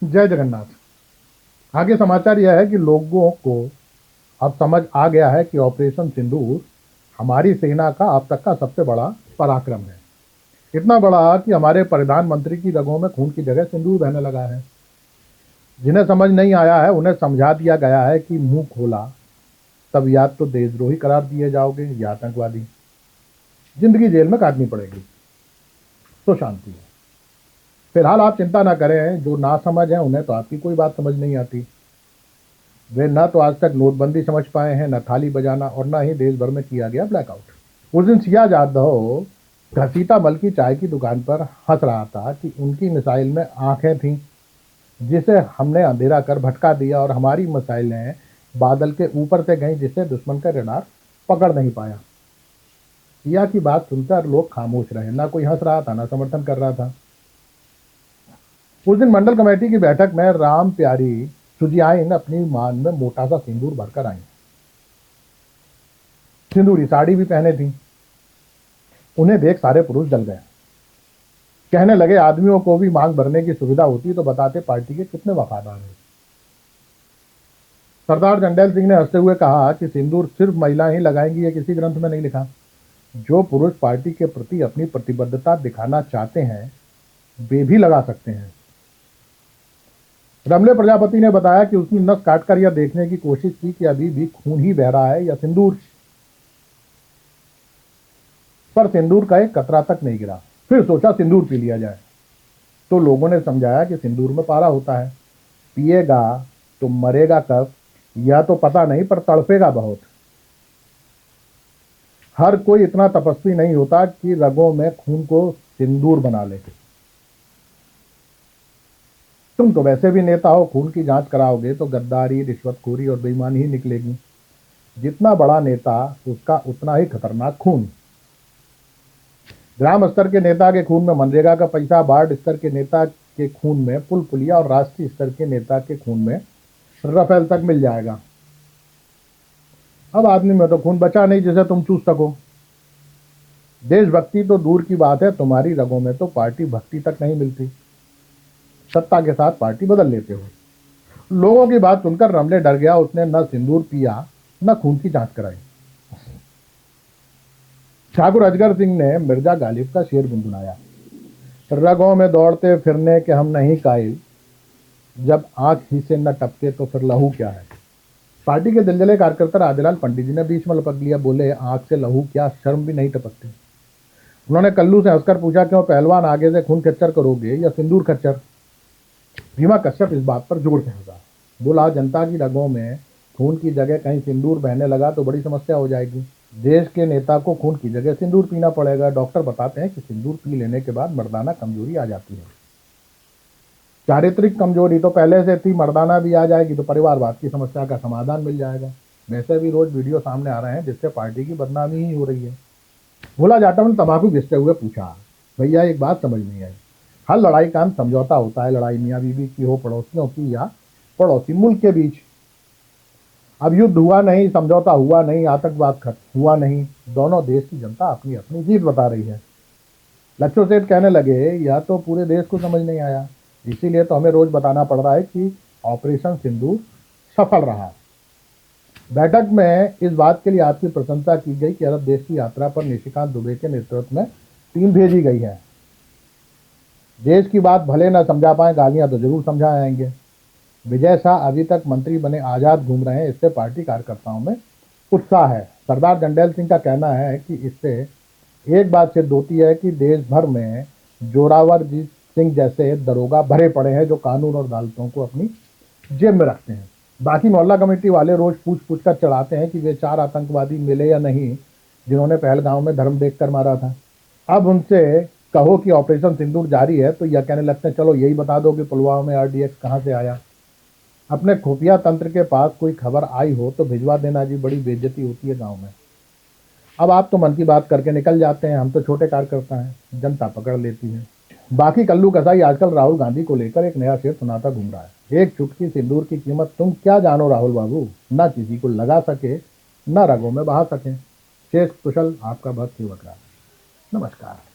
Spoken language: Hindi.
जय जगन्नाथ। आगे समाचार यह है कि लोगों को अब समझ आ गया है कि ऑपरेशन सिंदूर हमारी सेना का अब तक का सबसे बड़ा पराक्रम है। इतना बड़ा कि हमारे प्रधानमंत्री की रगों में खून की जगह सिंदूर बहने लगा है। जिन्हें समझ नहीं आया है उन्हें समझा दिया गया है कि मुंह खोला तब या तो देशद्रोही करार दिए जाओगे या आतंकवादी, जिंदगी जेल में काटनी पड़ेगी। तो शांति है। फिलहाल आप चिंता ना करें, जो ना समझ है उन्हें तो आपकी कोई बात समझ नहीं आती। वे न तो आज तक नोटबंदी समझ पाए हैं, न थाली बजाना, और न ही देश भर में किया गया ब्लैकआउट। उस दिन सिया जाधव घसीटा मल की चाय की दुकान पर हंस रहा था कि उनकी मिसाइल में आंखें थीं जिसे हमने अंधेरा कर भटका दिया, और हमारी मिसाइलें बादल के ऊपर से गईं जिसे दुश्मन का रडार पकड़ नहीं पाया। सिया की बात सुनकर लोग खामोश रहे, ना कोई हंस रहा था ना समर्थन कर रहा था। उस दिन मंडल कमेटी की बैठक में राम प्यारी सुजियाइन अपनी मान में मोटा सा सिंदूर भरकर आई। सिंदूरी साड़ी भी पहने थी। उन्हें देख सारे पुरुष जल गए। कहने लगे, आदमियों को भी मांग भरने की सुविधा होती तो बताते पार्टी के कितने वफादार हैं। सरदार जंडेल सिंह ने हंसते हुए कहा कि सिंदूर सिर्फ महिलाएं ही लगाएंगी, ये किसी ग्रंथ में नहीं लिखा। जो पुरुष पार्टी के प्रति अपनी प्रतिबद्धता दिखाना चाहते हैं वे भी लगा सकते हैं। रमले प्रजापति ने बताया कि उसने नस काटकर यह देखने की कोशिश की कि अभी भी खून ही बह रहा है या सिंदूर, पर सिंदूर का एक कतरा तक नहीं गिरा। फिर सोचा सिंदूर पी लिया जाए, तो लोगों ने समझाया कि सिंदूर में पारा होता है, पिएगा तो मरेगा कब यह तो पता नहीं, पर तड़पेगा बहुत। हर कोई इतना तपस्वी नहीं होता कि रगों में खून को सिंदूर बना ले। तुम तो वैसे भी नेता हो, खून की जांच कराओगे तो गद्दारी, रिश्वतखोरी और बेईमानी ही निकलेगी। जितना बड़ा नेता उसका उतना ही खतरनाक खून। ग्राम स्तर के नेता के खून में मनरेगा का पैसा, वार्ड स्तर के नेता के खून में पुल पुलिया, और राष्ट्रीय स्तर के नेता के खून में रफेल तक मिल जाएगा। अब आदमी में तो खून बचा नहीं जिसे तुम चूस सको। देशभक्ति तो दूर की बात है, तुम्हारी रगों में तो पार्टी भक्ति तक नहीं मिलती। सत्ता के साथ पार्टी बदल लेते हो। लोगों की बात सुनकर रमले डर गया। उसने न सिंदूर पिया न खून की जांच कराई। ठाकुर अजगर सिंह ने मिर्जा गालिब का शेर गुनगुनाया, रगों में दौड़ते फिरने के हम नहीं कायल, जब आंख ही से न टपके तो फिर लहू क्या है। पार्टी के दिलजले कार्यकर्ता राजेलाल पंडित जी ने बीच में लपक लिया। बोले, आंख से लहू क्या, शर्म भी नहीं टपकती। उन्होंने कल्लू से हंसकर पूछा, क्यों पहलवान, आगे से खून खच्चर करोगे या सिंदूर खच्चर। भीमा कश्यप इस बात पर जोर से हंसा। बोला, जनता की रगों में खून की जगह कहीं सिंदूर बहने लगा तो बड़ी समस्या हो जाएगी। देश के नेता को खून की जगह सिंदूर पीना पड़ेगा। डॉक्टर बताते हैं कि सिंदूर पी लेने के बाद मर्दाना कमजोरी आ जाती है। चारित्रिक कमजोरी तो पहले से थी, मर्दाना भी आ जाएगी तो परिवारवाद की समस्या का समाधान मिल जाएगा। वैसे भी रोज वीडियो सामने आ रहे हैं जिससे पार्टी की बदनामी ही हो रही है। भोला जाटव ने तंबाकू घिसते हुए पूछा, भैया एक बात समझ नहीं आई, हर लड़ाई का अंत समझौता होता है। लड़ाई मियाँ बीवी की हो, पड़ोसियों की या पड़ोसी मुल्क के बीच। अब युद्ध हुआ नहीं, समझौता हुआ नहीं, आतंकवाद खत्म हुआ नहीं, दोनों देश की जनता अपनी अपनी जीत बता रही है। लच्छो सेठ कहने लगे, यह तो पूरे देश को समझ नहीं आया, इसीलिए तो हमें रोज बताना पड़ रहा है कि ऑपरेशन सिंदूर सफल रहा। बैठक में इस बात के लिए आपकी प्रशंसा की गई कि अरब देश की यात्रा पर निशिकांत दुबे के नेतृत्व में टीम भेजी गई है। देश की बात भले न समझा पाए, गालियां तो जरूर समझा आएंगे। विजय शाह अभी तक मंत्री बने आजाद घूम रहे हैं, इससे पार्टी कार्यकर्ताओं में उत्साह है। सरदार जंडेल सिंह का कहना है कि इससे एक बात सिद्ध होती है कि देश भर में जोरावर जीत सिंह जैसे दरोगा भरे पड़े हैं जो कानून और अदालतों को अपनी जेब में रखते हैं। बाकी मोहल्ला कमेटी वाले रोज पूछ पूछ कर चढ़ाते हैं कि वे 4 आतंकवादी मिले या नहीं जिन्होंने पहलगांव में धर्म देखकर मारा था। अब उनसे कहो कि ऑपरेशन सिंदूर जारी है तो यह कहने लगते हैं, चलो यही बता दो कि पुलवामा में आरडीएक्स कहां से आया। अपने खुफिया तंत्र के पास कोई खबर आई हो तो भिजवा देना जी, बड़ी बेइज्जती होती है गांव में। अब आप तो मन की बात करके निकल जाते हैं, हम तो छोटे कार्यकर्ता हैं, जनता पकड़ लेती है। बाकी कल्लू कसाई आजकल राहुल गांधी को लेकर एक नया शेर सुनाता घूम रहा है। एक चुटकी सिंदूर की कीमत तुम क्या जानो राहुल बाबू, ना किसी को लगा सके ना रगों में बहा सके। शेष कुशल आपका भक्त सेवक रहा। नमस्कार।